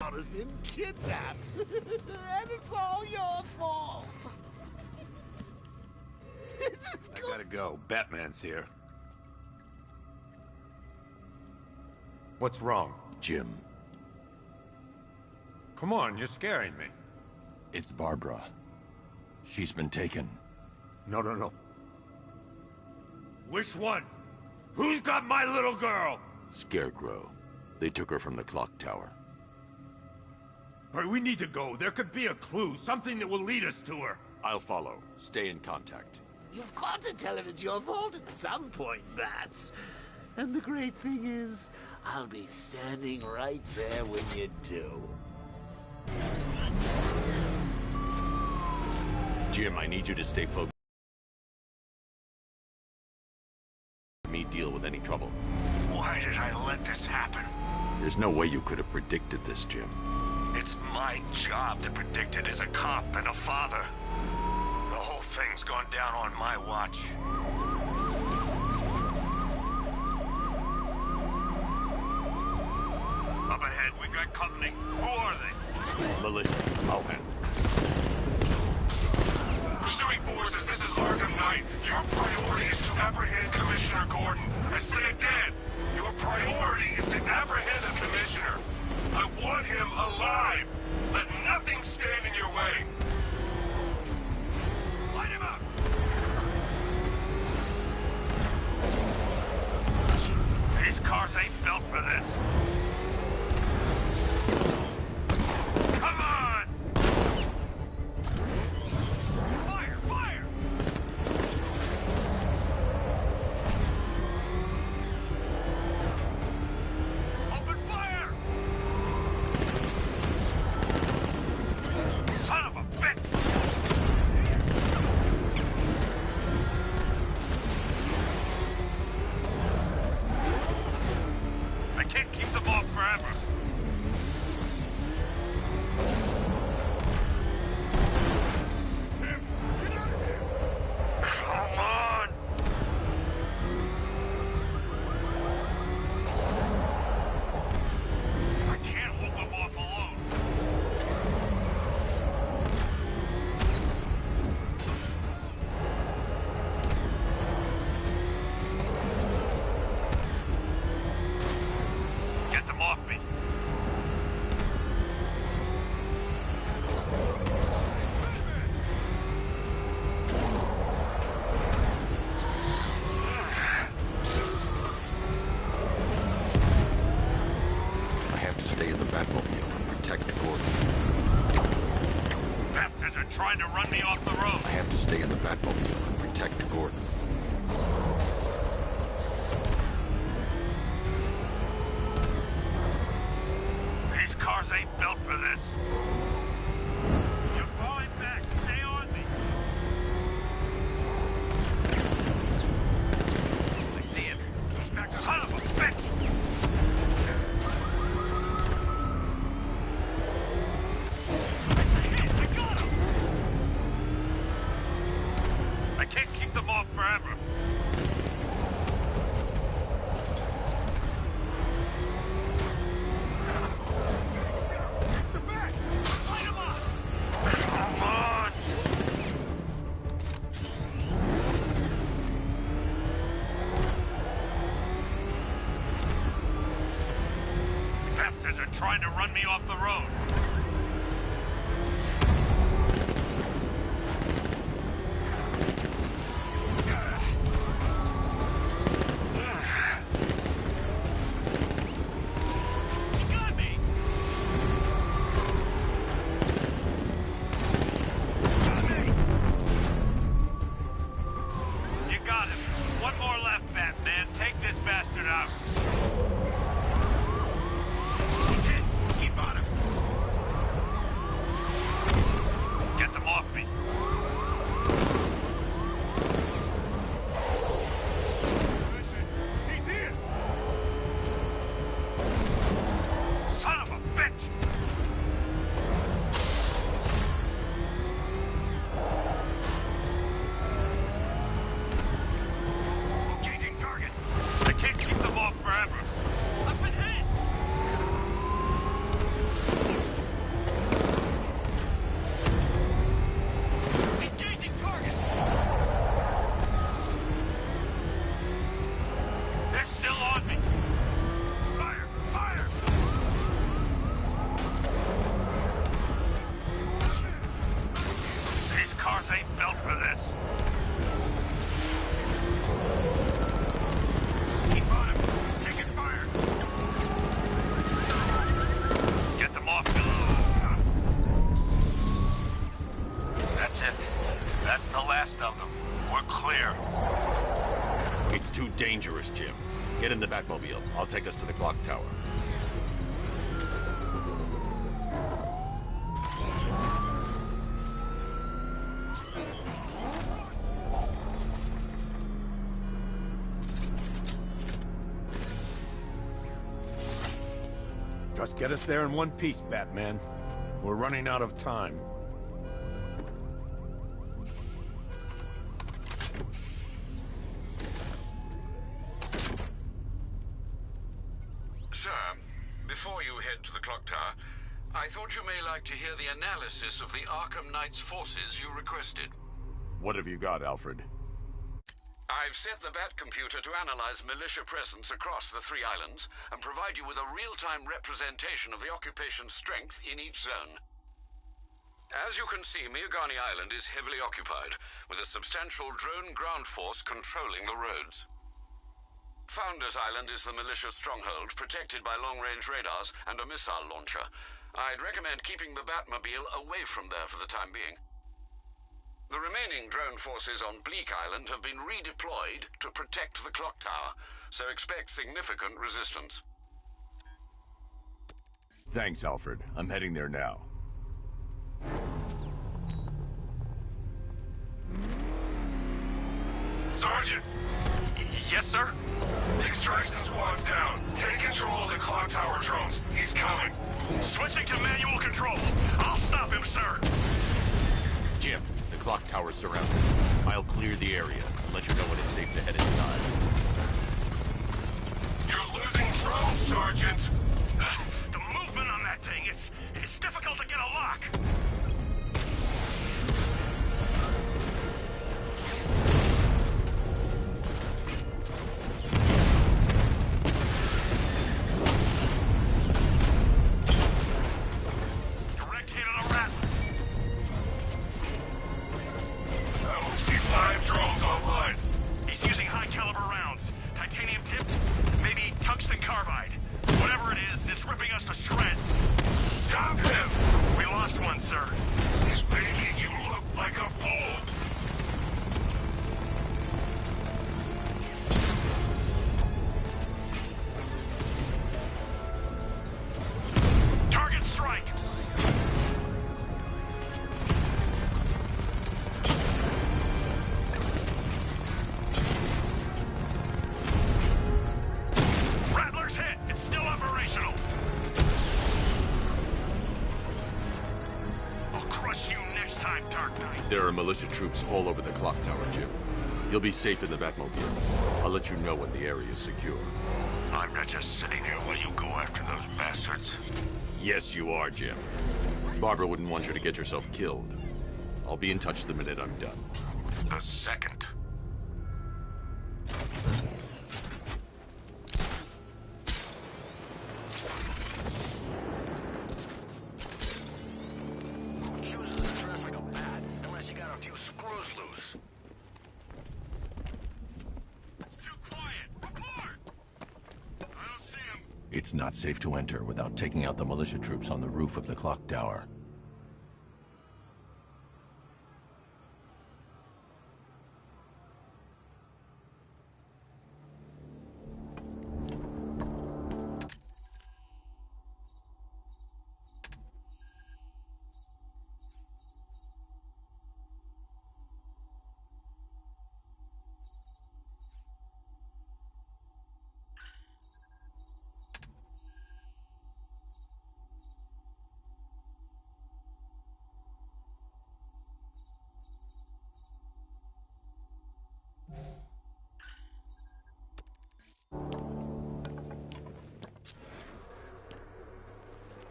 daughter's been kidnapped. And it's all your fault. This is good. I gotta go. Batman's here. What's wrong? Jim, Come on, you're scaring me. it's Barbara. She's been taken. No, no, no. Which one? Who's got my little girl? Scarecrow. They took her from the clock tower. All right, we need to go. There could be a clue, something that will lead us to her. I'll follow. Stay in contact. You've got to tell him it's your fault at some point, Bats. And the great thing is, I'll be standing right there when you do. Jim, I need you to stay focused. Me deal with any trouble. Why did I let this happen? There's no way you could have predicted this, Jim. It's my job to predict it as a cop and a father. The whole thing's gone down on my watch. Up ahead, we got company. Who are they? Militia. I'll handle it. Pursuing forces, this is Arkham Knight. Your priority is to apprehend Commissioner Gordon. I say again, your priority is to apprehend the Commissioner. I want him alive. Let nothing stand in your way. Light him up. These cars ain't built for this. Come on! Fire! Fire! Open fire! Son of a bitch! I can't keep them off forever. Come on! I can't hold them off alone. Get them off me. I have to stay in the Batmobile and protect Gordon. Bastards are trying to run me off the road. I have to stay in the Batmobile and protect Gordon. These cars ain't built for this. You're falling back. Stay on me. I see him. He's back. Son of a bitch! I got him! I can't keep them off forever. Light 'em up! Come on! Bastards are trying to run me off the road. You got me! You got him. One more left, Batman. Take this bastard out. Keep on him. Batmobile. I'll take us to the clock tower. Just get us there in one piece, Batman. We're running out of time. Sir, before you head to the clock tower, I thought you may like to hear the analysis of the Arkham Knight's forces you requested. What have you got, Alfred? I've set the Bat computer to analyze militia presence across the 3 islands and provide you with a real-time representation of the occupation's strength in each zone. As you can see, Miagani Island is heavily occupied, with a substantial drone ground force controlling the roads. Founders Island is the militia stronghold, protected by long-range radars and a missile launcher. I'd recommend keeping the Batmobile away from there for the time being. The remaining drone forces on Bleak Island have been redeployed to protect the clock tower, so expect significant resistance. Thanks, Alfred. I'm heading there now. Sergeant! Yes, sir? The extraction squad's down. Take control of the clock tower drones. He's coming. Switching to manual control. I'll stop him, sir. Jim, the clock tower's surrounded. I'll clear the area and let you know when it's safe to head inside. You're losing drones, Sergeant. The movement on that thing, it's difficult to get a lock. Direct hit on a rat. I will see 5 drones online. He's using high-caliber rounds. Titanium tipped? Maybe tungsten carbide. Whatever it is, it's ripping us to shreds. Stop him! We lost one, sir. He's making you look like a fool. Target strike! Rattler's hit! It's still operational! I'll crush you next time, Dark Knight! There are militia troops all over the clock tower, Jim. You'll be safe in the Batmobile. I'll let you know when the area is secure. I'm not just sitting here while you go after those bastards. Yes, you are, Jim. Barbara wouldn't want you to get yourself killed. I'll be in touch the minute I'm done. The second. Chooses to dress like a bat, unless you got a few screws loose. It's too quiet. Report! I don't see him. It's not safe to enter without taking out the militia troops on the roof of the clock tower.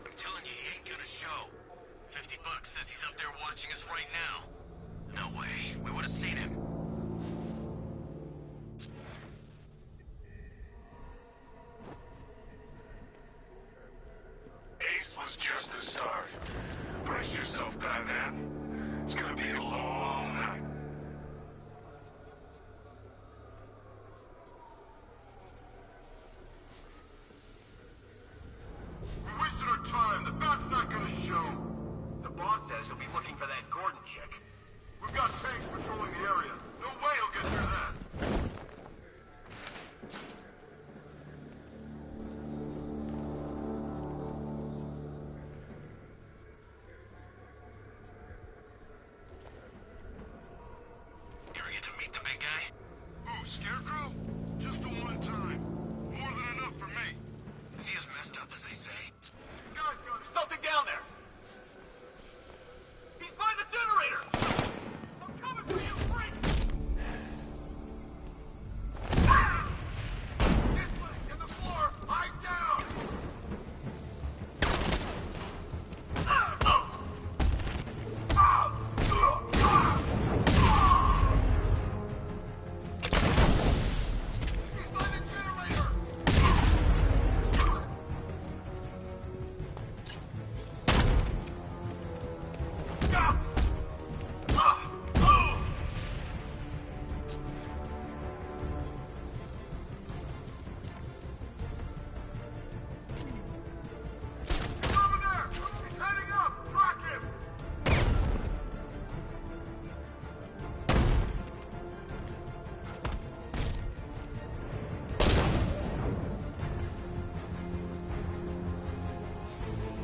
I'm telling you, he ain't gonna show. $50 says he's up there watching us right now. No way. We would have seen him. Ace was just the start. Brace yourself, Batman. It's gonna be a long night. We wasted our time. The Bat's not gonna show. The boss says he'll be looking for that Gordon chick. We've got tanks patrolling the area. No way he'll get near that.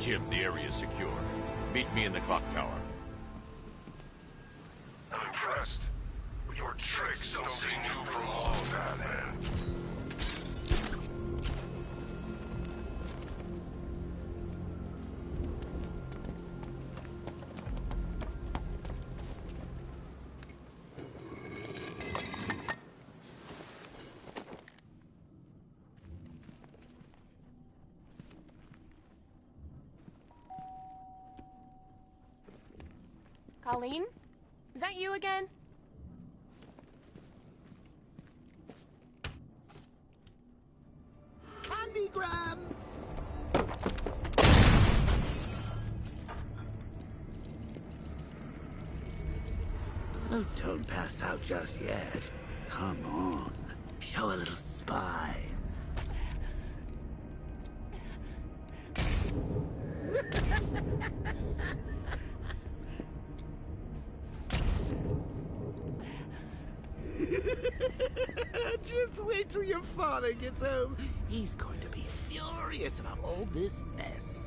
Jim, the area's secure. Meet me in the clock tower. I'm impressed. But your tricks don't seem new for long, Batman. Colleen? Is that you again? Candygram! Oh, don't pass out just yet. Come on. Show a little spine. Just wait till your father gets home. He's going to be furious about all this mess.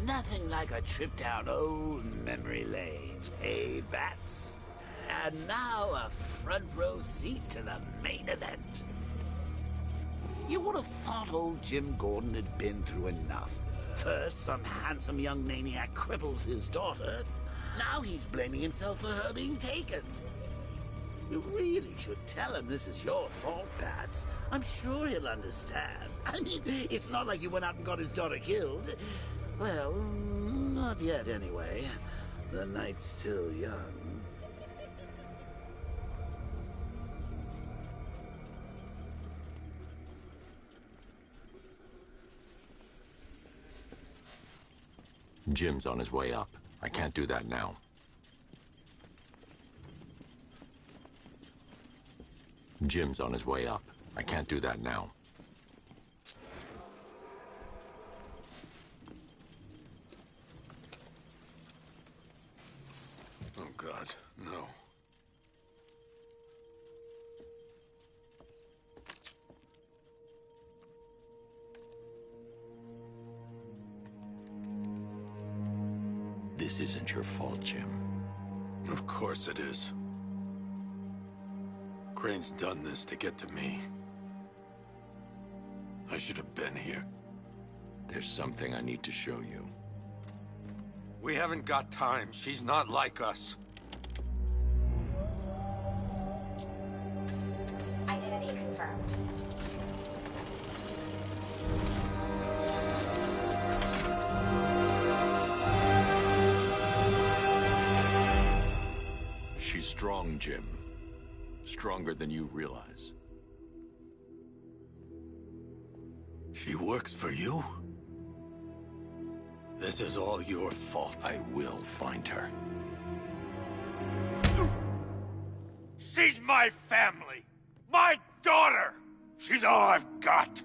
Nothing like a trip down old memory lane, eh, Bats? And now a front row seat to the main event. You would have thought old Jim Gordon had been through enough. First, some handsome young maniac cripples his daughter. Now he's blaming himself for her being taken. You really should tell him this is your fault, Bats. I'm sure he'll understand. I mean, it's not like you went out and got his daughter killed. Well, not yet anyway. The night's still young. Jim's on his way up. I can't do that now. Jim's on his way up. I can't do that now. Oh, God, no. This isn't your fault, Jim. Of course it is. Crane's done this to get to me. I should have been here. There's something I need to show you. We haven't got time. She's not like us. Identity confirmed. She's strong, Jim. Stronger than you realize. She works for you? This is all your fault. I will find her. She's my family! My daughter! She's all I've got!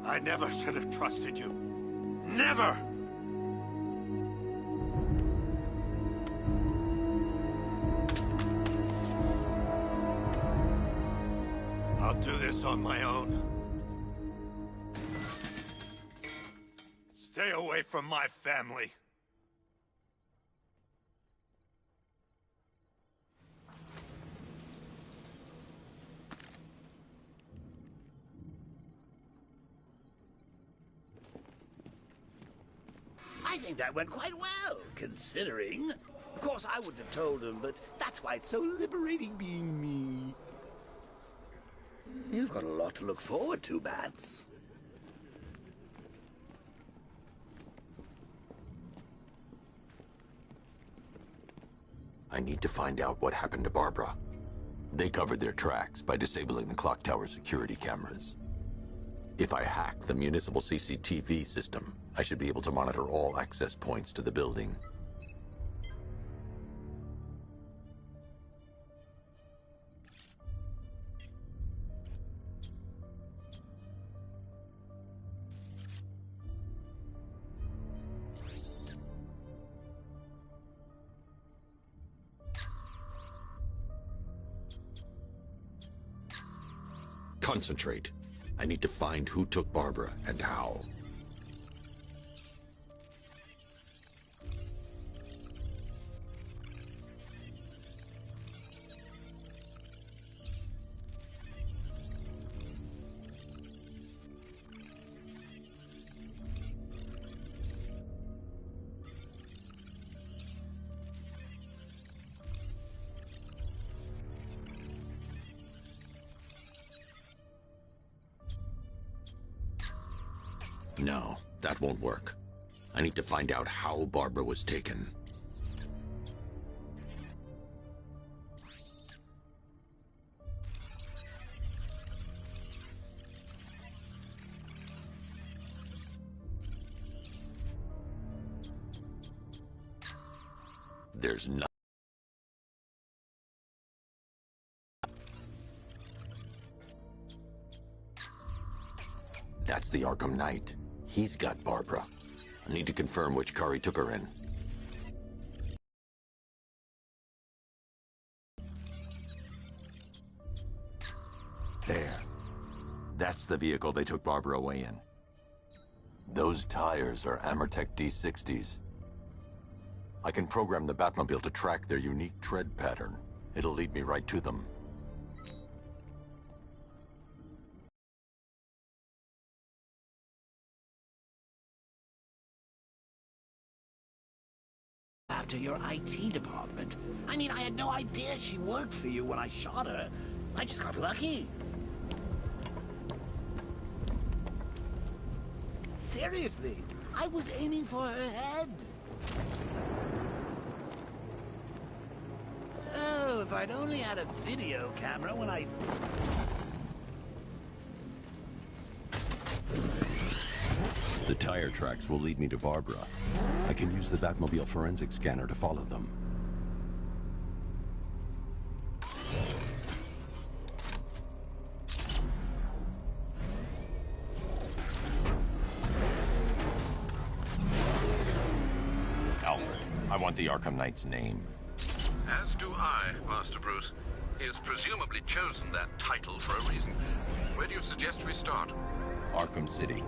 I never should have trusted you. Never! I'll do this on my own. Stay away from my family. I think that went quite well, considering. Of course, I wouldn't have told him, but that's why it's so liberating being me. You've got a lot to look forward to, Bats. I need to find out what happened to Barbara. They covered their tracks by disabling the clock tower security cameras. If I hack the municipal CCTV system, I should be able to monitor all access points to the building. Concentrate. I need to find who took Barbara and how. No, that won't work. I need to find out how Barbara was taken. There's no... That's the Arkham Knight. He's got Barbara. I need to confirm which car he took her in. There. That's the vehicle they took Barbara away in. Those tires are Amertec D60s. I can program the Batmobile to track their unique tread pattern. It'll lead me right to them. After your IT department. I mean, I had no idea she worked for you when I shot her. I just got lucky. Seriously, I was aiming for her head. Oh, if I'd only had a video camera when I... The tire tracks will lead me to Barbara. I can use the Batmobile forensic scanner to follow them. Alfred, I want the Arkham Knight's name. As do I, Master Bruce. He has presumably chosen that title for a reason. Where do you suggest we start? Arkham City.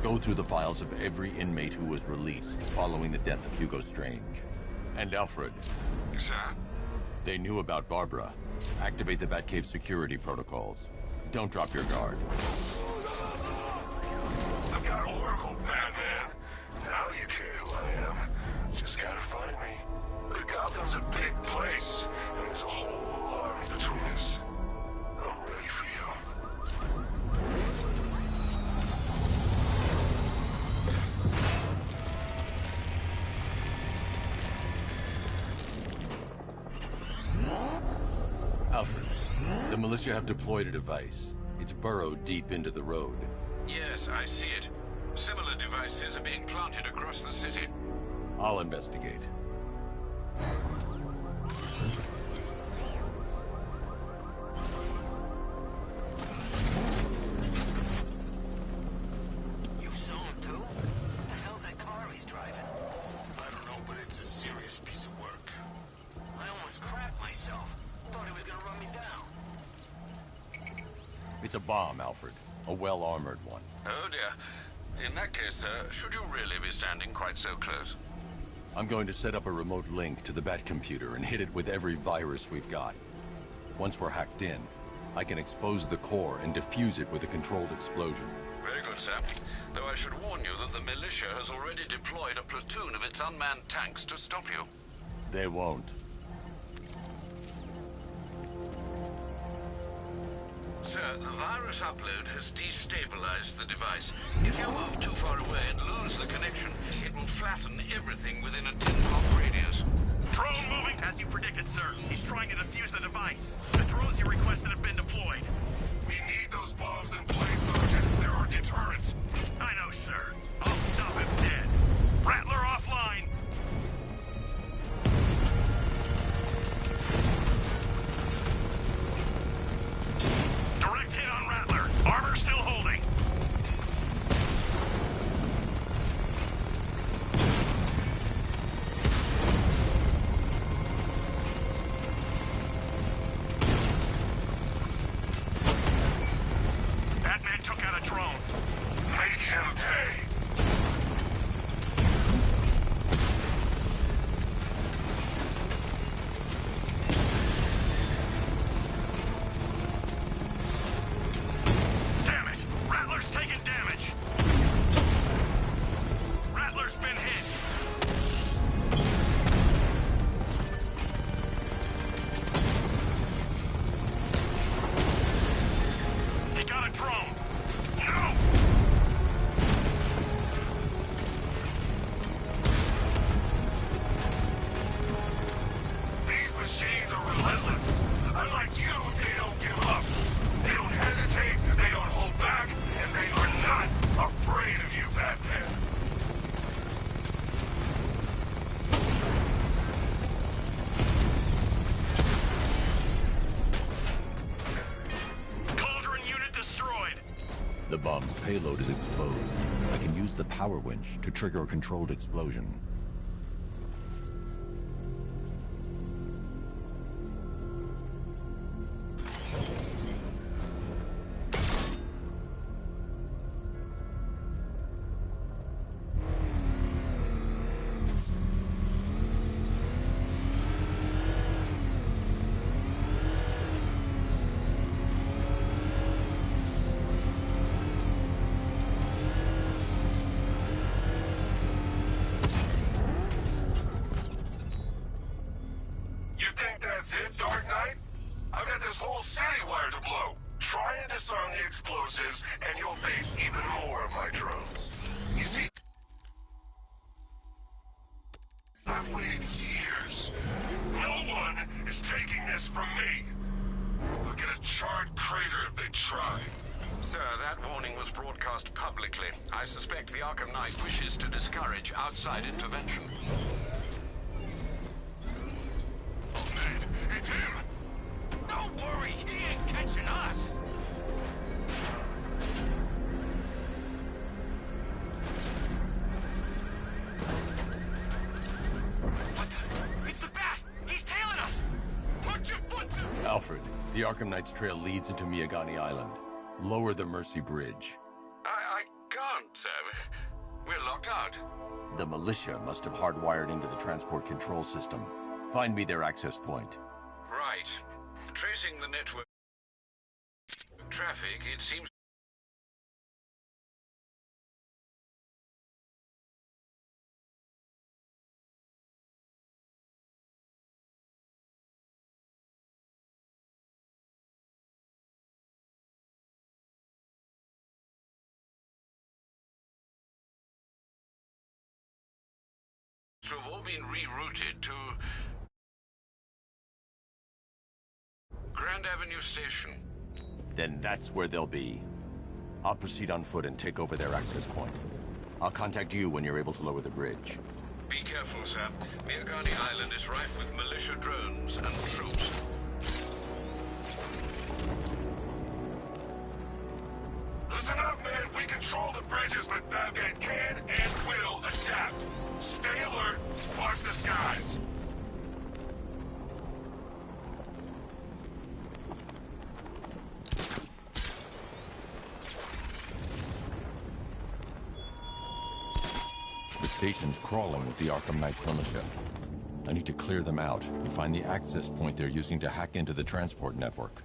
Go through the files of every inmate who was released following the death of Hugo Strange. And Alfred. Sir? They knew about Barbara. Activate the Batcave security protocols. Don't drop your guard. I've got Oracle, Batman. Now you care who I am. Just gotta find me. But Gotham's a big place, and there's a whole army between us. I'm ready for you. Alfred, the militia have deployed a device. It's burrowed deep into the road. Yes, I see it. Similar devices are being planted across the city. I'll investigate. You saw him too? What the hell's that car he's driving? I don't know, but it's a serious piece of work. I almost crapped myself. Thought he was gonna run me down. It's a bomb, Alfred. A well-armored one. Oh dear. In that case, should you really be standing quite so close? I'm going to set up a remote link to the Batcomputer and hit it with every virus we've got. Once we're hacked in, I can expose the core and defuse it with a controlled explosion. Very good, sir. Though I should warn you that the militia has already deployed a platoon of its unmanned tanks to stop you. They won't. Sir, the virus upload has destabilized the device. If you move too far away and lose the connection, it will flatten everything within a 10-block radius. Drone moving! As you predicted, sir. He's trying to defuse the device. The drones you requested have been deployed. We need those bombs in place, Sergeant. There are The bomb's payload is exposed. I can use the power winch to trigger a controlled explosion. And you'll face even more of my drones. You see, I've waited years. No one is taking this from me. I'll get a charred crater if they try. Sir, that warning was broadcast publicly. I suspect the Arkham Knight wishes to discourage outside intervention. Oh man, it's him! Don't worry, he ain't catching us! Alfred, the Arkham Knight's trail leads into Miagani Island. Lower the Mercy Bridge. I can't, sir. We're locked out. The militia must have hardwired into the transport control system. Find me their access point. Right. Tracing the network traffic, it seems... to have all been rerouted to Grand Avenue Station. Then that's where they'll be. I'll proceed on foot and take over their access point. I'll contact you when you're able to lower the bridge. Be careful, sir. Miagani Island is rife with militia drones and troops. Listen up, man. We control the bridges, but Batman can and will adapt. Stay alert. Watch the skies. The station's crawling with the Arkham Knight's militia. I need to clear them out and find the access point they're using to hack into the transport network.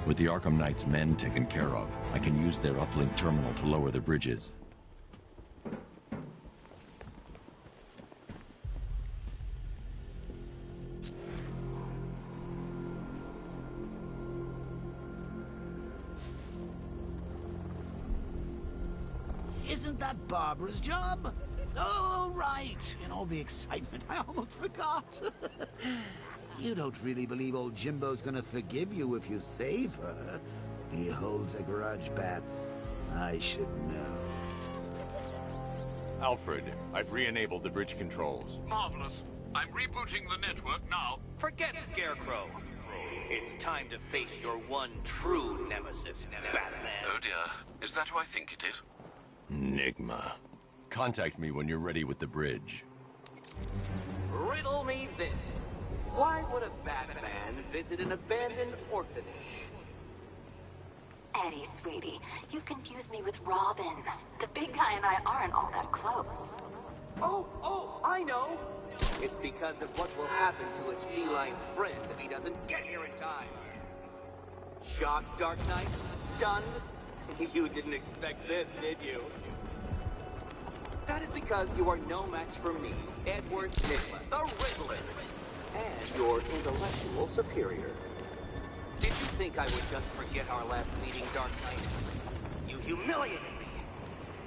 With the Arkham Knight's men taken care of, I can use their uplink terminal to lower the bridges. Isn't that Barbara's job? Oh, right. In all the excitement, I almost forgot. You don't really believe old Jimbo's gonna forgive you if you save her. He holds a grudge, Bats. I should know. Alfred, I've re-enabled the bridge controls. Marvelous. I'm rebooting the network now. Forget Scarecrow. It's time to face your one true nemesis, Batman. Oh dear. Is that who I think it is? Enigma. Contact me when you're ready with the bridge. Riddle me this. Why would a Batman visit an abandoned orphanage? Eddie, sweetie, you confused me with Robin. The big guy and I aren't all that close. Oh, I know! It's because of what will happen to his feline friend if he doesn't get here in time. Shocked, Dark Knight? Stunned? You didn't expect this, did you? That is because you are no match for me, Edward Nygma, the Riddler, and your intellectual superior. Did you think I would just forget our last meeting, Dark Knight? You humiliated me.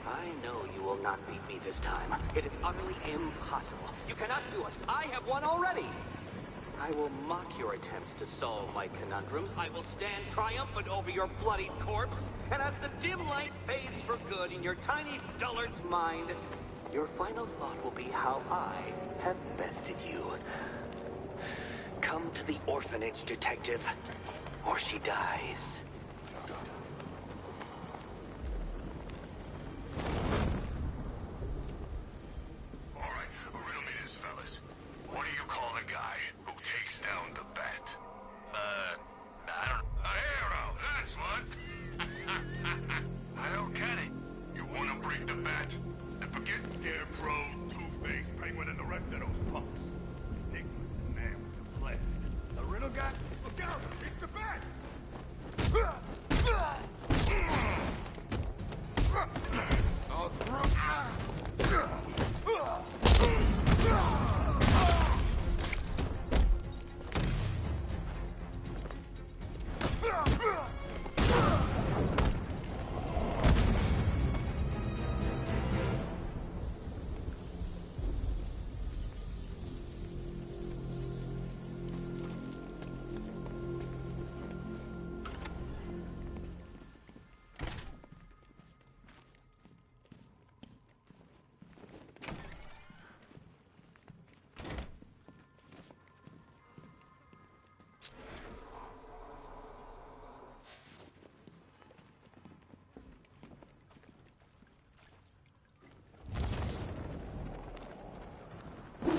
I know you will not beat me this time. It is utterly impossible. You cannot do it. I have won already. I will mock your attempts to solve my conundrums. I will stand triumphant over your bloodied corpse. And as the dim light fades for good in your tiny dullard's mind, your final thought will be how I have bested you. Come to the orphanage, detective, or she dies. Alright, riddle me this, fellas. What do you call a guy who takes down the bat? I don't... A hero, that's what! I don't get it. You wanna break the bat? And forget Scarecrow, Two-Face, Penguin, and the rest of those punks. Enigma's the man with the plan. The riddle guy? Look out! It's the bat!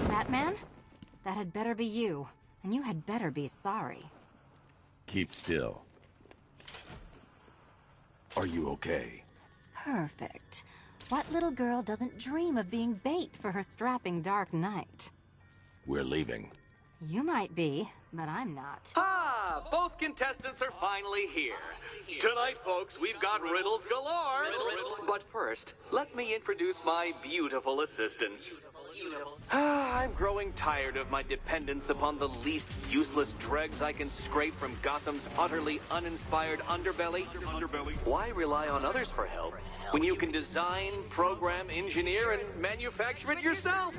Batman? That had better be you. And you had better be sorry. Keep still. Are you okay? Perfect. What little girl doesn't dream of being bait for her strapping Dark Knight? We're leaving. You might be, but I'm not. Ah, both contestants are finally here. Tonight, folks, we've got riddles galore. But first, let me introduce my beautiful assistants. I'm growing tired of my dependence upon the least useless dregs I can scrape from Gotham's utterly uninspired underbelly. Why rely on others for help when you can design, program, engineer, and manufacture it yourself?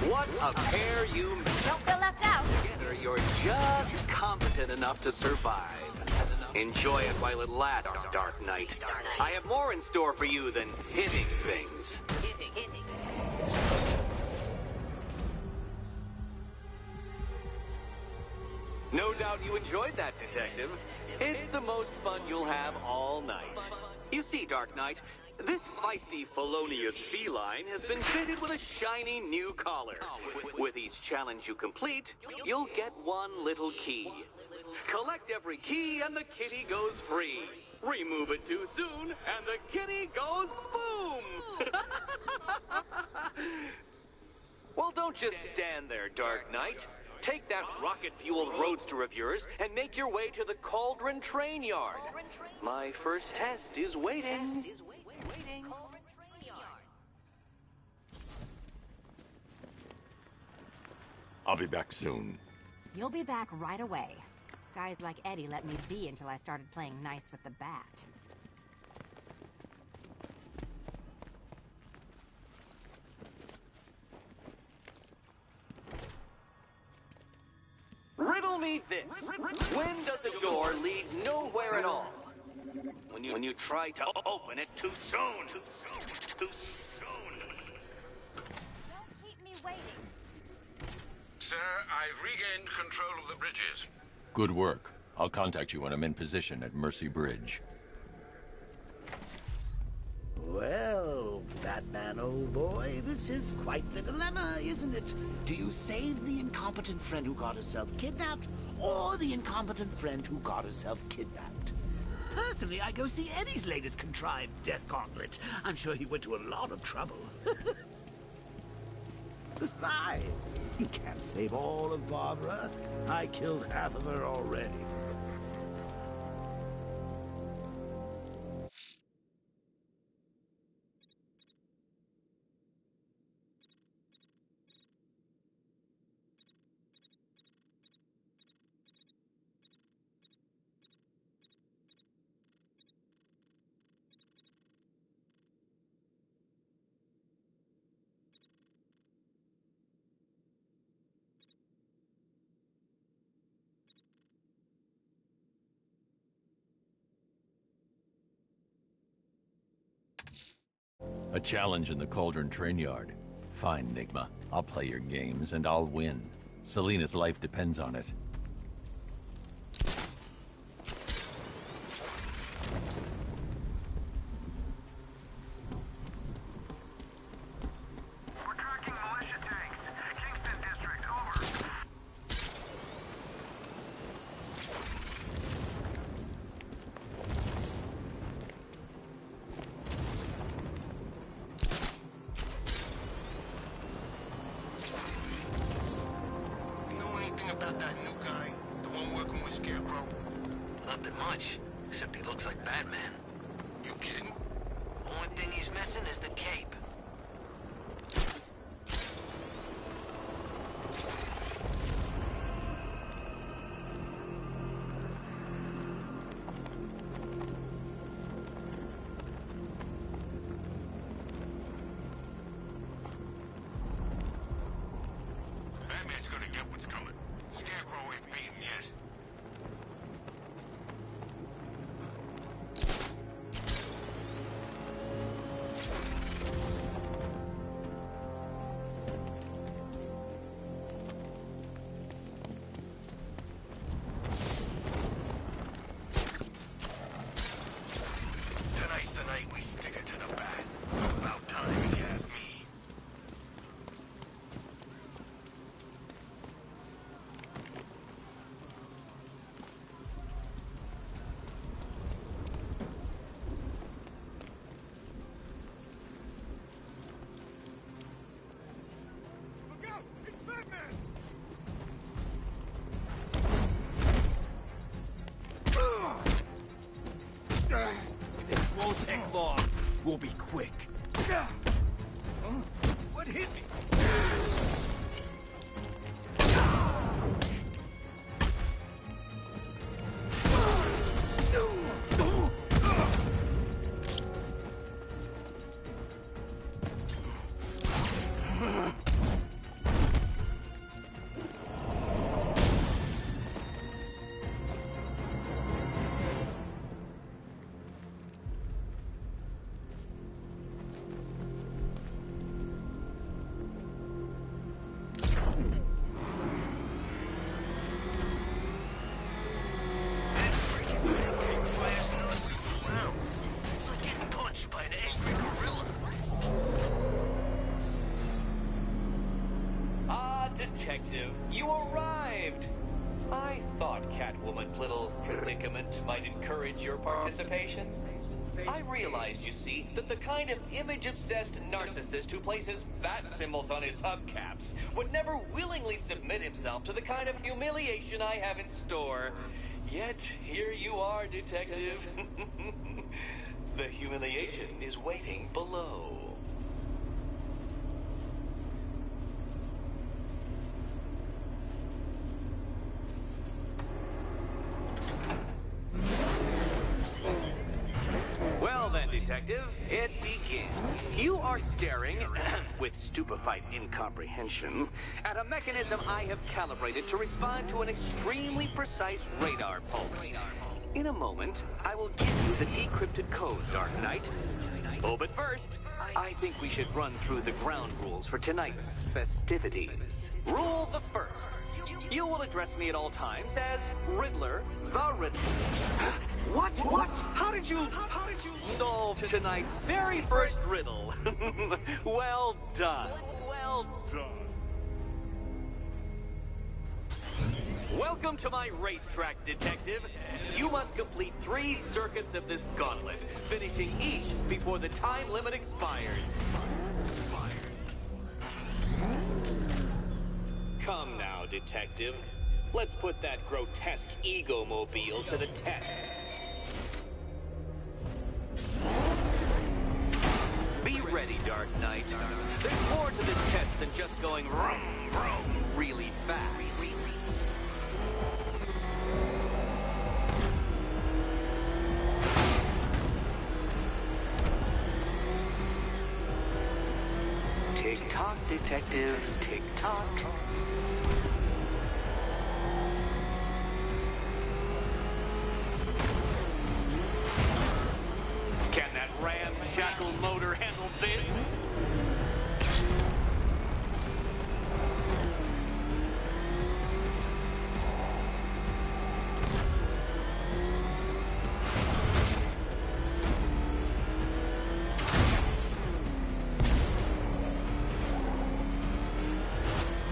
What a pair you make. Don't feel left out. Together, you're just competent enough to survive. Enjoy it while it lasts, Dark Knight. I have more in store for you than hitting things. No doubt you enjoyed that, Detective. It's the most fun you'll have all night. You see, Dark Knight, this feisty, felonious feline has been fitted with a shiny new collar. With each challenge you complete, you'll get one little key. Collect every key and the kitty goes free. Remove it too soon and the kitty goes boom! Well, don't just stand there, Dark Knight. Take that rocket-fueled roadster of yours and make your way to the Cauldron Train Yard. My first test is waiting. I'll be back soon. You'll be back right away. Guys like Eddie let me be until I started playing nice with the bat. Riddle me this. When does a door lead nowhere at all? When you try to open it too soon. Too soon. Don't keep me waiting. Sir, I've regained control of the bridges. Good work. I'll contact you when I'm in position at Mercy Bridge. Well, Batman, old boy, this is quite the dilemma, isn't it? Do you save the incompetent friend who got herself kidnapped, or the incompetent friend who got herself kidnapped? Personally, I go see Eddie's latest contrived death gauntlet. I'm sure he went to a lot of trouble. Besides, he can't save all of Barbara. I killed half of her already. A challenge in the Cauldron train yard. Fine, Nigma. I'll play your games, and I'll win. Selina's life depends on it. We're tracking militia tanks. Kingston District, over. You know anything about that new guy? The one working with Scarecrow? Nothing much, except he looks like Batman. You kidding? Only thing he's missing is the cape. Batman's gonna get what's coming. Scarecrow ain't beaten yet. Tonight's the night we stick it to the bat. About time, if you ask me. Look out! It's Batman! This won't take long. We'll be quick. What hit me? That freaking pancake fires another lethal rounds. It's like getting punched by an angry gorilla. Ah, Detective, you arrived! I thought Catwoman's little predicament might encourage your participation. I realized, you see, that the kind of image-obsessed narcissist who places bat symbols on his hubcaps would never willingly submit himself to the kind of humiliation I have in store. Yet, here you are, Detective. The humiliation is waiting below. Detective. It begins. You are staring, with stupefied incomprehension, at a mechanism I have calibrated to respond to an extremely precise radar pulse. In a moment, I will give you the decrypted code, Dark Knight. Oh, but first, I think we should run through the ground rules for tonight's festivities. Rule the first. You will address me at all times as Riddler, the Riddler. What? How did you solve tonight's very first riddle? Well done. Well done. Welcome to my racetrack, Detective. You must complete 3 circuits of this gauntlet, finishing each before the time limit expires. Come now, Detective. Let's put that grotesque ego-mobile to the test. Be ready, Dark Knight. There's more to this test than just going vroom, vroom really fast. Tick-tock, Detective, tick-tock. Can that ramshackle motor handle this?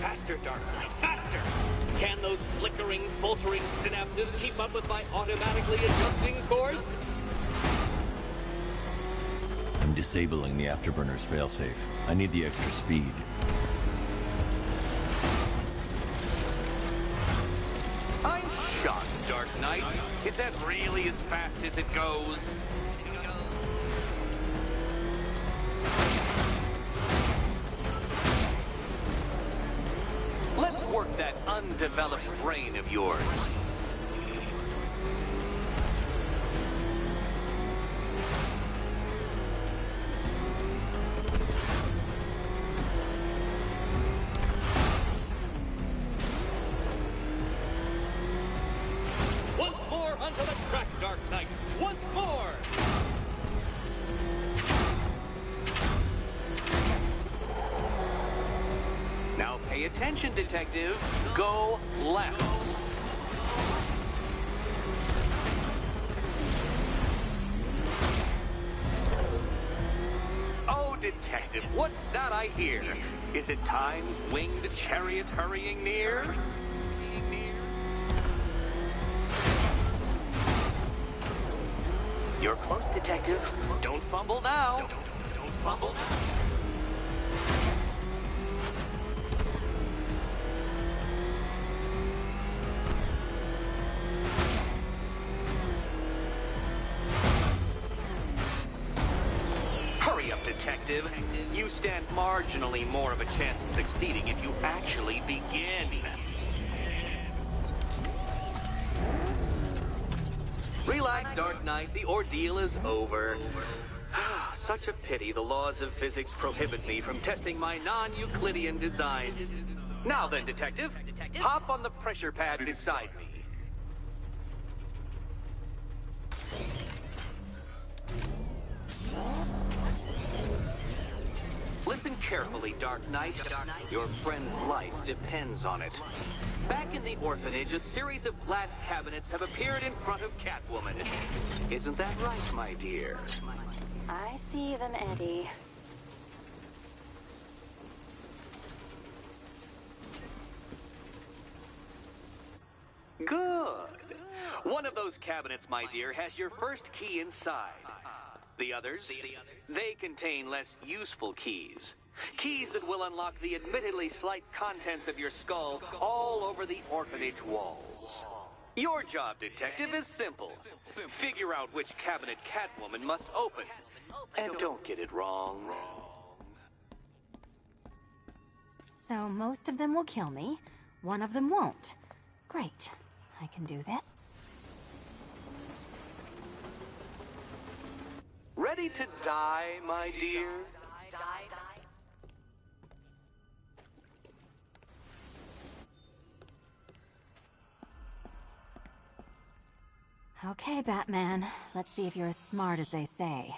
Faster, Dark Knight, faster! Can those flickering, faltering synapses keep up with my automatically adjusting course? I'm disabling the Afterburner's failsafe. I need the extra speed. I'm shocked, Dark Knight. Is that really as fast as it goes? Let's work that undeveloped brain of yours. Once more onto the track, Dark Knight. Once more! Now pay attention, Detective. Go left. Oh, Detective, what's that I hear? Is it Time's winged chariot hurrying near? You're close, Detective. Don't fumble now. Don't fumble now. Hurry up, Detective. You stand marginally more of a chance of succeeding if you actually begin. Relax, Dark Knight. The ordeal is over. Such a pity the laws of physics prohibit me from testing my non-Euclidean designs. Now then, Detective, hop on the pressure pad beside me. Listen carefully, Dark Knight. Your friend's life depends on it. Back in the orphanage, a series of glass cabinets have appeared in front of Catwoman. Isn't that right, my dear? I see them, Eddie. Good. One of those cabinets, my dear, has your first key inside. The others, they contain less useful keys. Keys that will unlock the admittedly slight contents of your skull all over the orphanage walls. Your job, Detective, is simple. Figure out which cabinet Catwoman must open. And don't get it wrong. So most of them will kill me. One of them won't. Great. I can do this. Ready to die, my dear? Okay, Batman. Let's see if you're as smart as they say.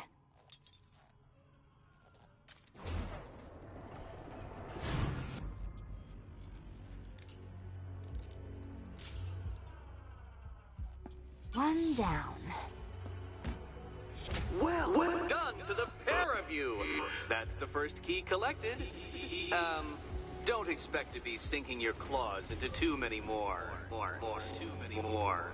One down. Well done to the pair of you! That's the first key collected. Don't expect to be sinking your claws into too many more. Too many more.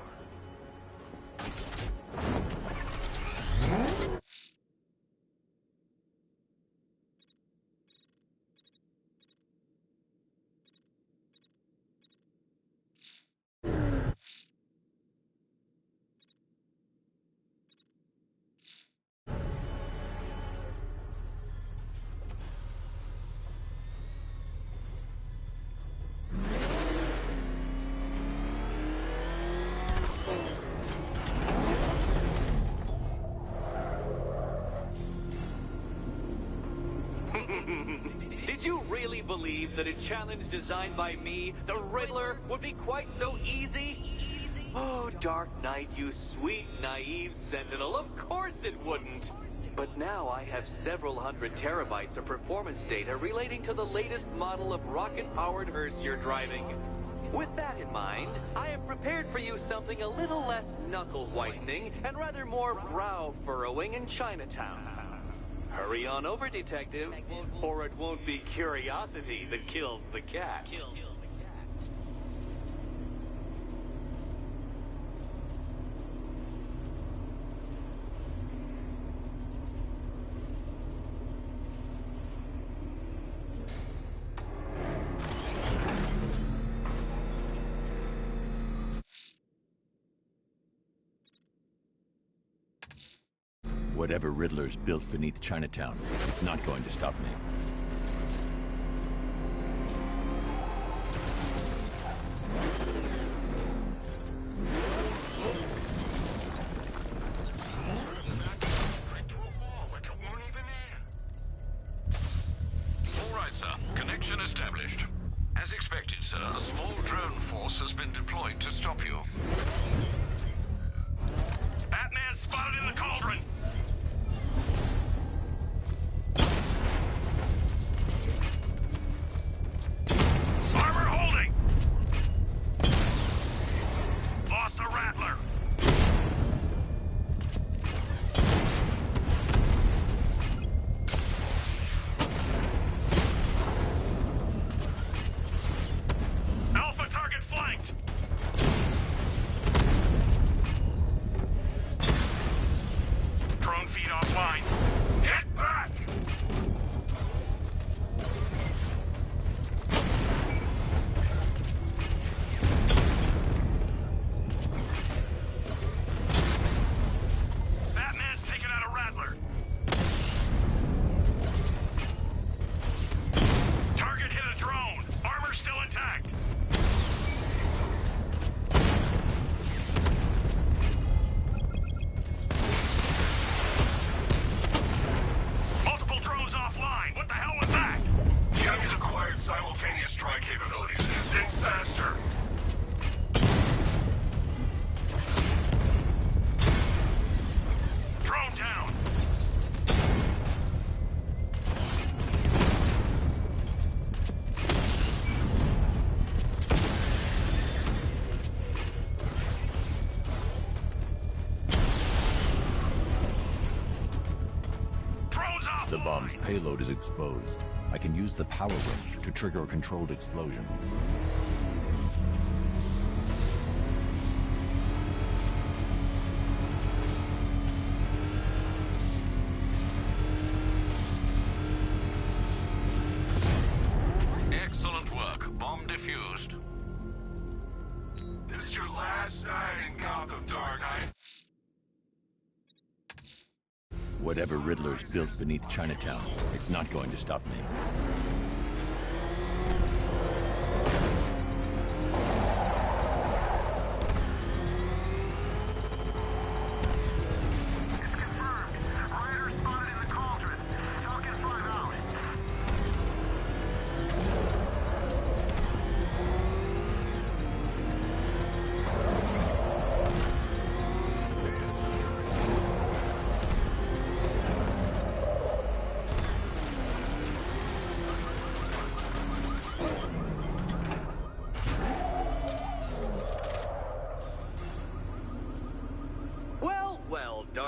Did you really believe that a challenge designed by me, the Riddler, would be quite so easy? Oh, Dark Knight, you sweet, naive sentinel, of course it wouldn't! But now I have several hundred terabytes of performance data relating to the latest model of rocket-powered hearse you're driving. With that in mind, I have prepared for you something a little less knuckle-whitening and rather more brow-furrowing in Chinatown. Hurry on over, detective, or it won't be curiosity that kills the cat. Whatever Riddler's built beneath Chinatown, it's not going to stop me. All right, sir. Connection established. As expected, sir, a small drone force has been deployed to stop you. Batman spotted in the cauldron! Armor holding! Lost the Rattler! Alpha target flanked! Drone feed offline. Get back! Batman's taking out a Rattler. Target hit a drone. Armor still intact. Multiple drones offline. What the hell was that? The enemy's acquired simultaneous strike capabilities. Think faster. Drone down. Drones offline. The bomb's payload is exposed. I can use the power wrench to trigger a controlled explosion. Excellent work. Bomb defused. This is your last night in Gotham, Dark Knight. Whatever Riddler's built beneath Chinatown, it's not going to stop me. It's confirmed. Ryder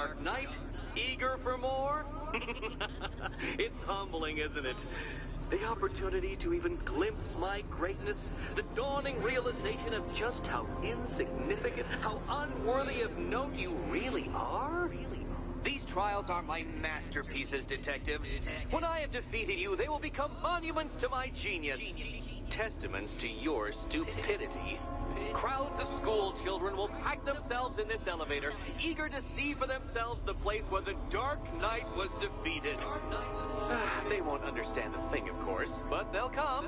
Dark Knight? Eager for more? It's humbling, isn't it? The opportunity to even glimpse my greatness, the dawning realization of just how insignificant, how unworthy of note you really are? These trials are my masterpieces, Detective. When I have defeated you, they will become monuments to my genius. Testaments to your stupidity. Crowds of school children will pack themselves in this elevator, eager to see for themselves the place where the Dark Knight was defeated. They won't understand a thing, of course, but they'll come.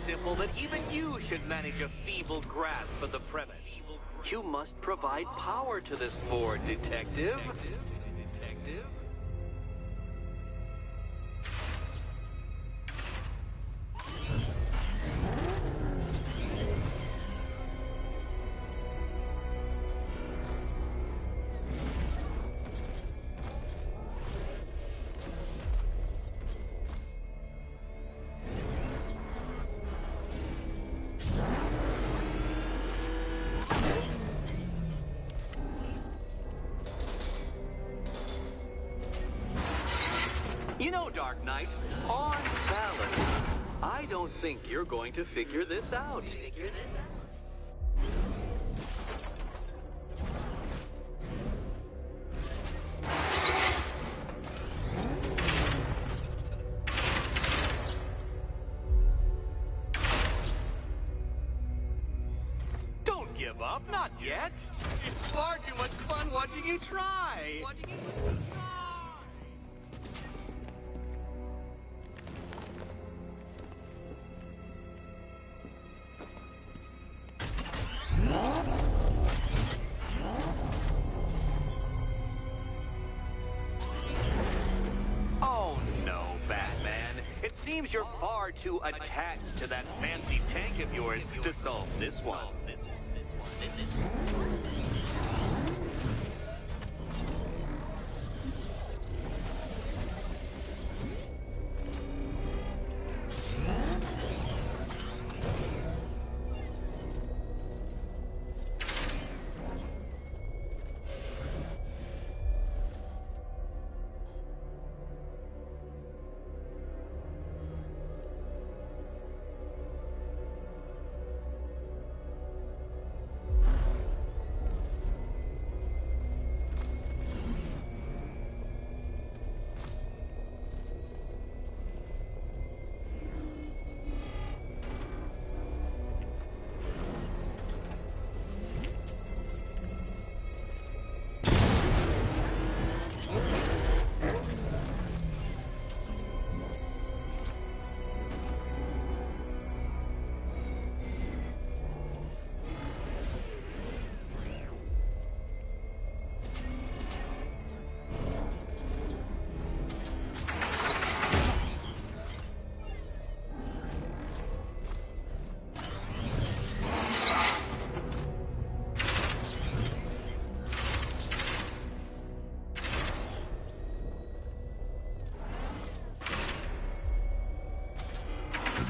Simple that even you should manage a feeble grasp of the premise. You must provide power to this board, Detective. Detective? You know, Dark Knight, on balance, I don't think you're going to figure this out. Don't give up, not yet. It's far too much fun watching you try. Oh no, Batman. It seems you're far too attached to that fancy tank of yours to solve this one.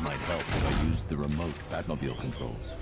Might help if I used the remote Batmobile controls.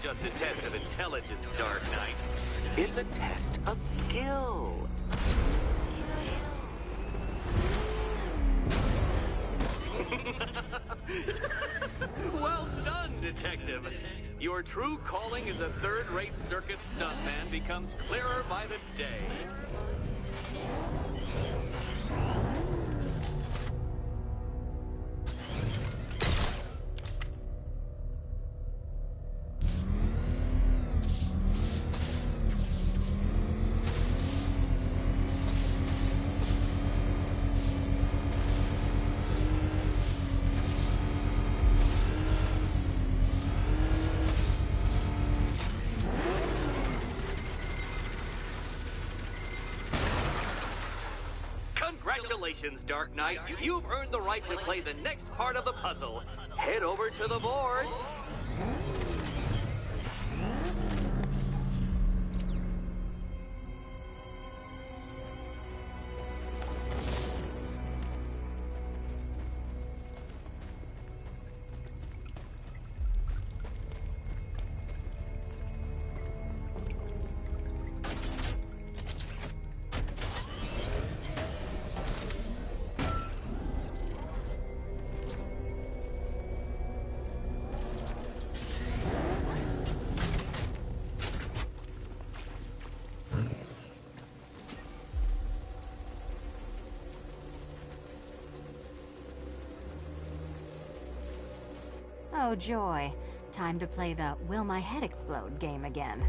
just a test of intelligence, Dark Knight. It's a test of skill. Well done, Detective. Your true calling as a third-rate circus stuntman becomes clearer by the day. Congratulations, Dark Knight. You've earned the right to play the next part of the puzzle. Head over to the board. Oh, joy. Time to play the Will My Head Explode game again.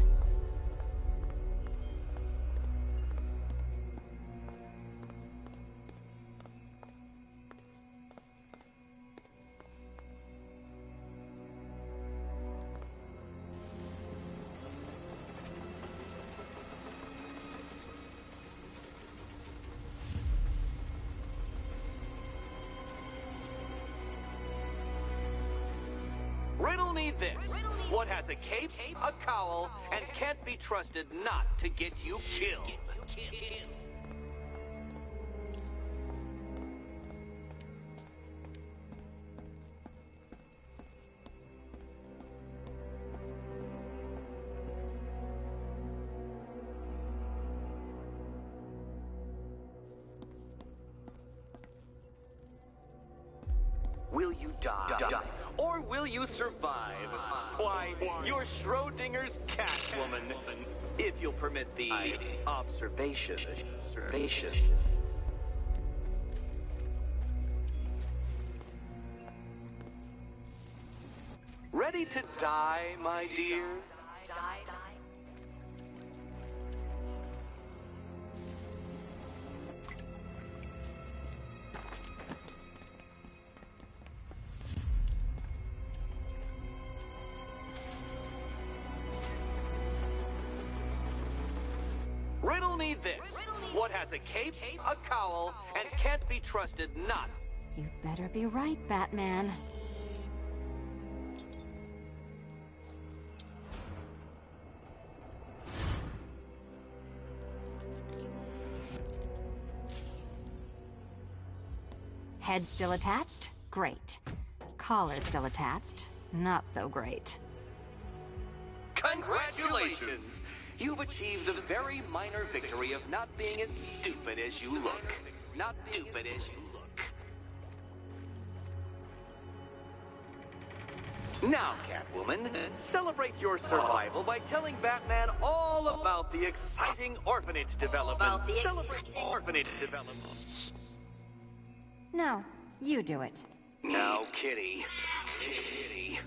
Riddle me this. What has a cape, a cowl, and can't be trusted not to get you killed? Will you die? Or will you survive? Why, you're Schrodinger's Catwoman. If you'll permit the observation. Ready to die, my dear? Riddle me this. What has a cape, a cowl, and can't be trusted not? You'd better be right, Batman. Head still attached? Great. Collar still attached? Not so great. Congratulations! You've achieved the very minor victory of not being as stupid as you look. Not stupid as you look. Now, Catwoman, celebrate your survival by telling Batman all about the exciting orphanage development. Celebrate orphanage development. No, you do it. Now, Kitty. Kitty.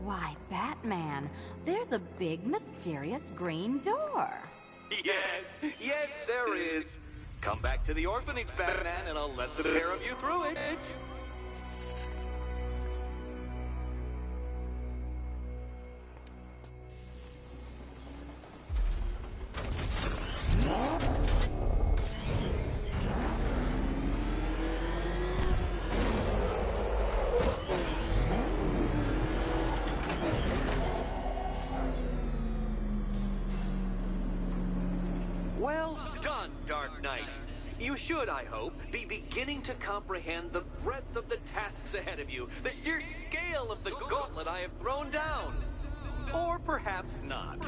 Why, Batman, there's a big, mysterious green door. Yes, there is. Come back to the orphanage, Batman, and I'll let the pair of you through it. Well done, Dark Knight. You should, I hope, be beginning to comprehend the breadth of the tasks ahead of you, the sheer scale of the gauntlet I have thrown down. Or perhaps not.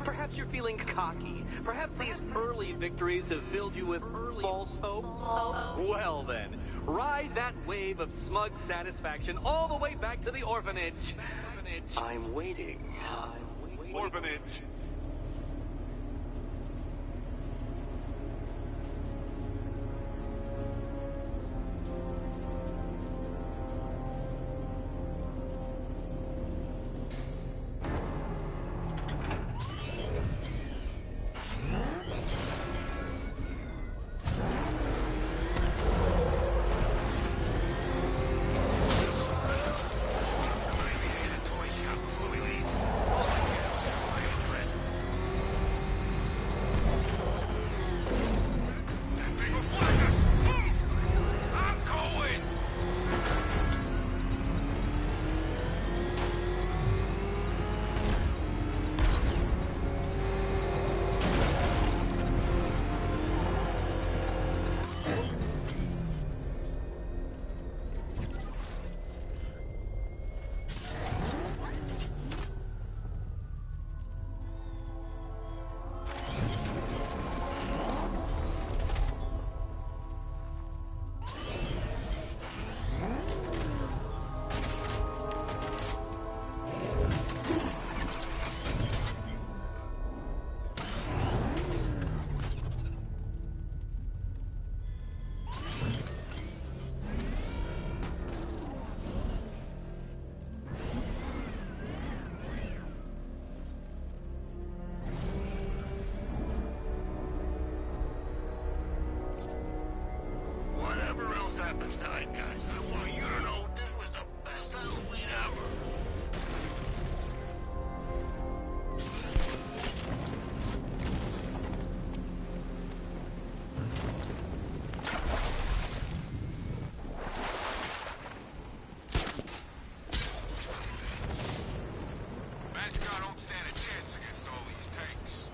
Perhaps you're feeling cocky. Perhaps these early victories have filled you with false hope. Well then, ride that wave of smug satisfaction all the way back to the orphanage. I'm waiting. Orphanage. Happens tonight, guys. I want you to know this was the best Halloween ever. Magic don't stand a chance against all these tanks.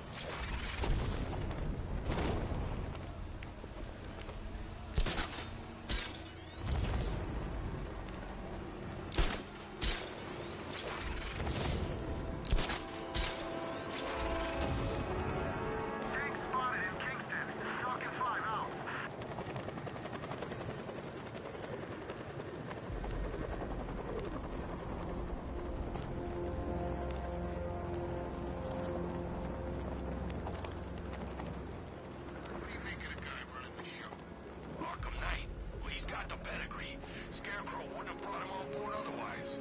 Scarecrow wouldn't have brought him on board otherwise.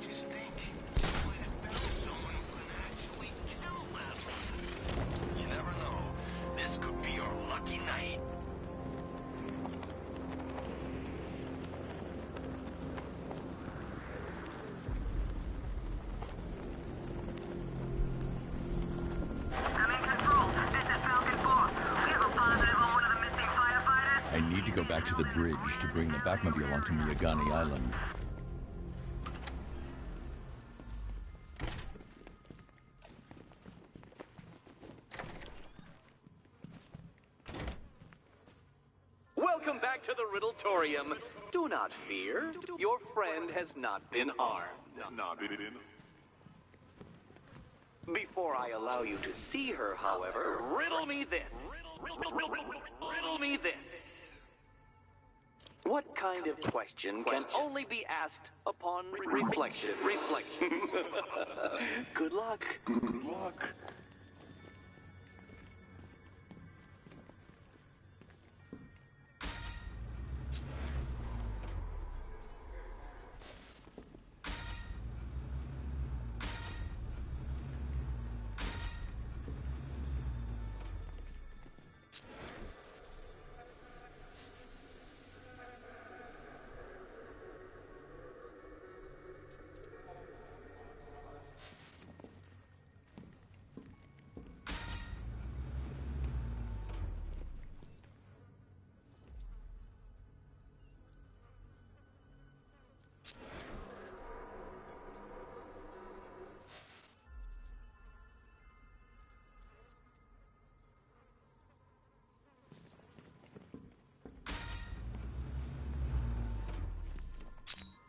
Just think, he might have found someone who can actually kill Batman. You never know. This could be our lucky night. I'm in control. This is Falcon 4. We have a positive on one of the missing firefighters. I need to go back to the bridge to bring the Batmobile onto Miyagani Island. Welcome back to the Riddletorium. Do not fear. Your friend has not been harmed. Before I allow you to see her, however, riddle me this. Riddle me this. What kind of question can only be asked upon reflection? Good luck. Good luck.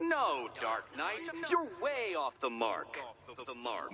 No, Dark Knight. You're way off the mark. The mark.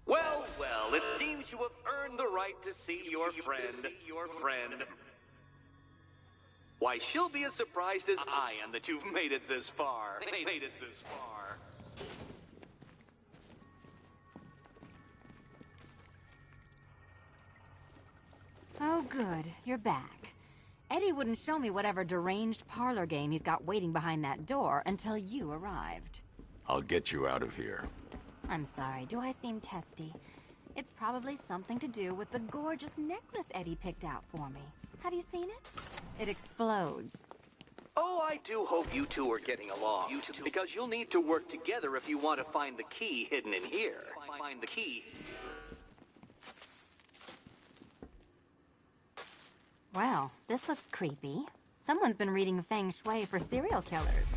Well, well, it seems you have earned the right to see your friend. Why, she'll be as surprised as I am that you've made it this far. Oh, good. You're back. Eddie wouldn't show me whatever deranged parlor game he's got waiting behind that door until you arrived. I'll get you out of here. I'm sorry, do I seem testy? It's probably something to do with the gorgeous necklace Eddie picked out for me. Have you seen it? It explodes. Oh, I do hope you two are getting along. Because you'll need to work together if you want to find the key hidden in here. Find the key. Well, this looks creepy. Someone's been reading Feng Shui for serial killers.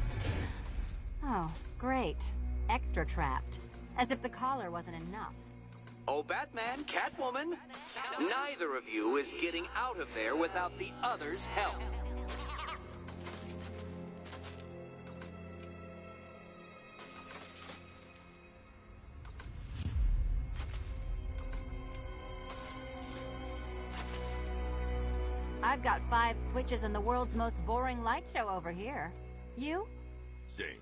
Oh, great. Extra trapped. As if the collar wasn't enough. Oh, Batman, Catwoman, neither of you is getting out of there without the other's help. I've got 5 switches and the world's most boring light show over here. You? Same.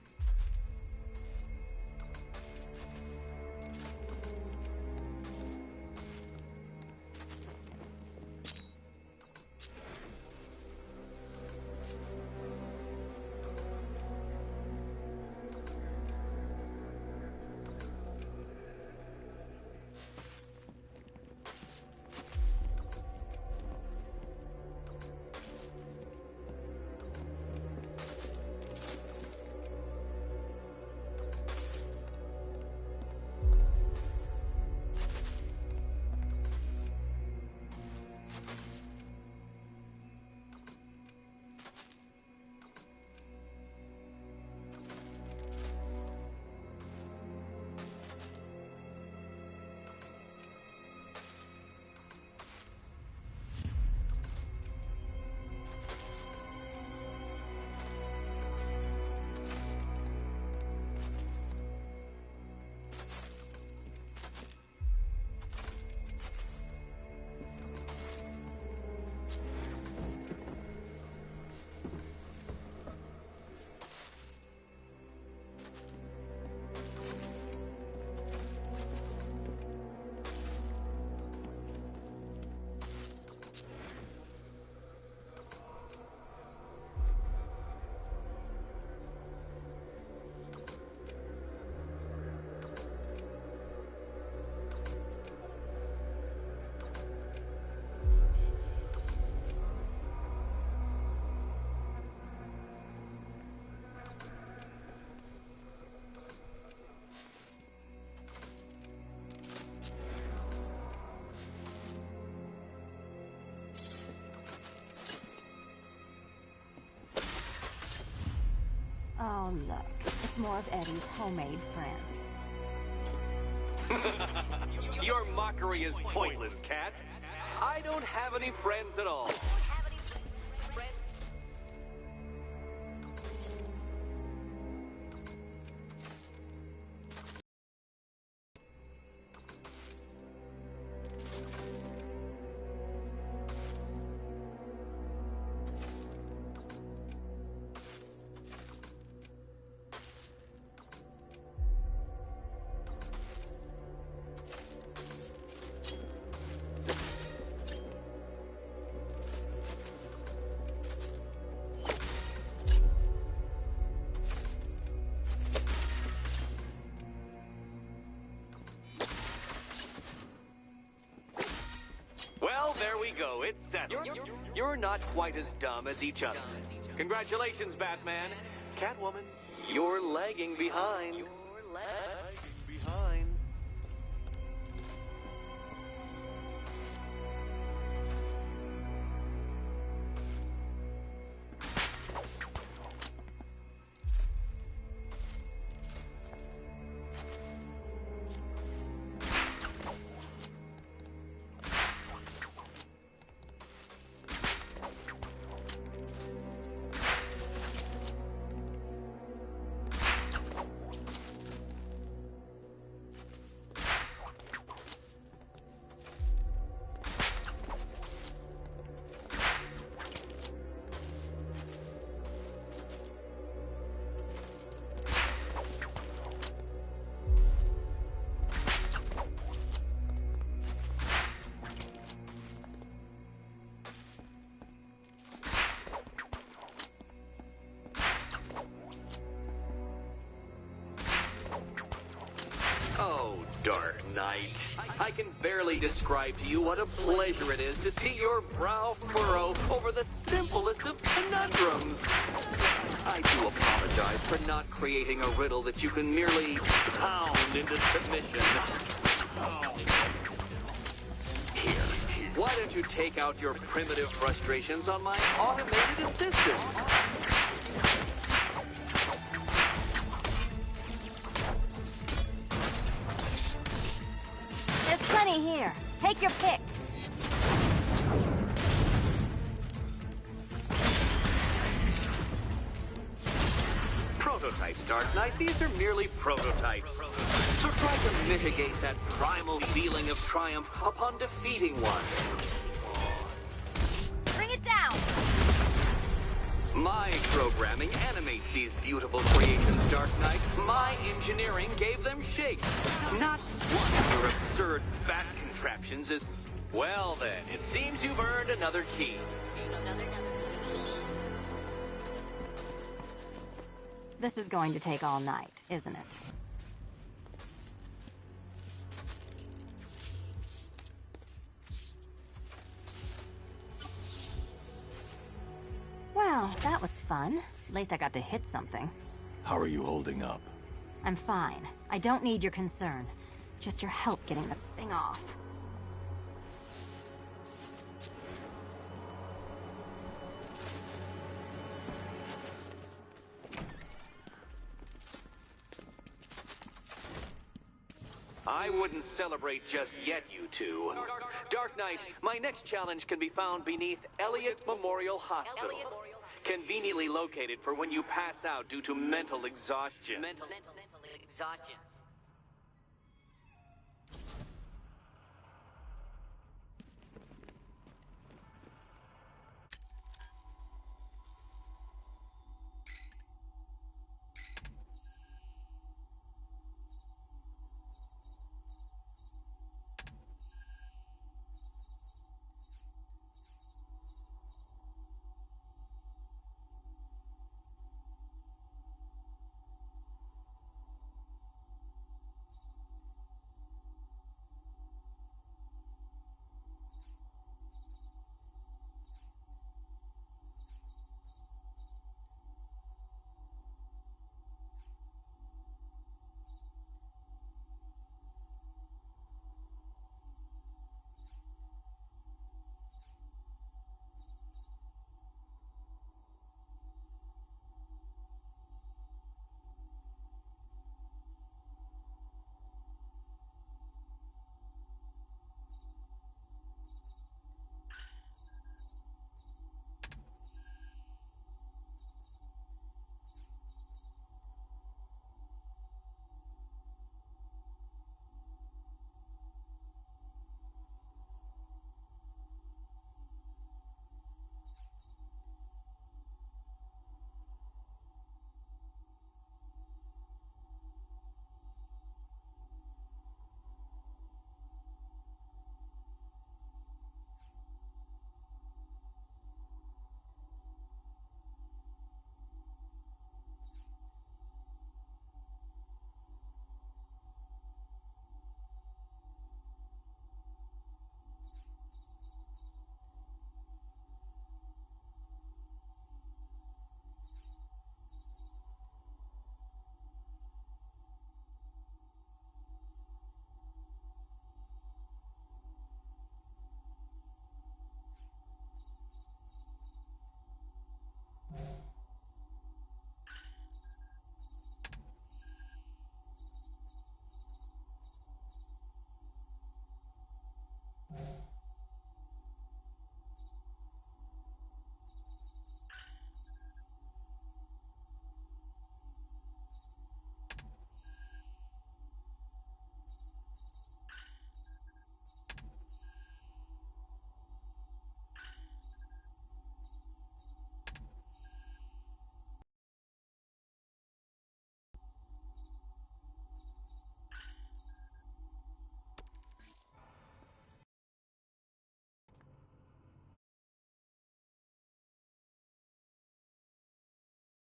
more of Eddie's homemade friends. Your mockery is pointless, Cat. I don't have any friends at all. Well, there we go. It's settled. You're not quite as dumb as each other. Congratulations, Batman. Catwoman, you're lagging behind. You're lagging behind. Oh, Dark Knight. I can barely describe to you what a pleasure it is to see your brow furrow over the simplest of conundrums. I do apologize for not creating a riddle that you can merely pound into submission. Here, why don't you take out your primitive frustrations on my automated assistant? There's plenty here. Take your pick. Prototypes, Dark Knight. These are merely prototypes. So try to mitigate that primal feeling of triumph upon defeating one. Bring it down! My programming animates these beautiful creations, Dark Knight. My engineering gave them shape. Not one of your absurd bat contraptions is... Well then, it seems you've earned another key. This is going to take all night, isn't it? Well, that was fun. At least I got to hit something. How are you holding up? I'm fine. I don't need your concern. Just your help getting this thing off. I wouldn't celebrate just yet, you two. Dark Knight, my next challenge can be found beneath Elliott Memorial Hospital. Conveniently located for when you pass out due to mental exhaustion. Mental exhaustion.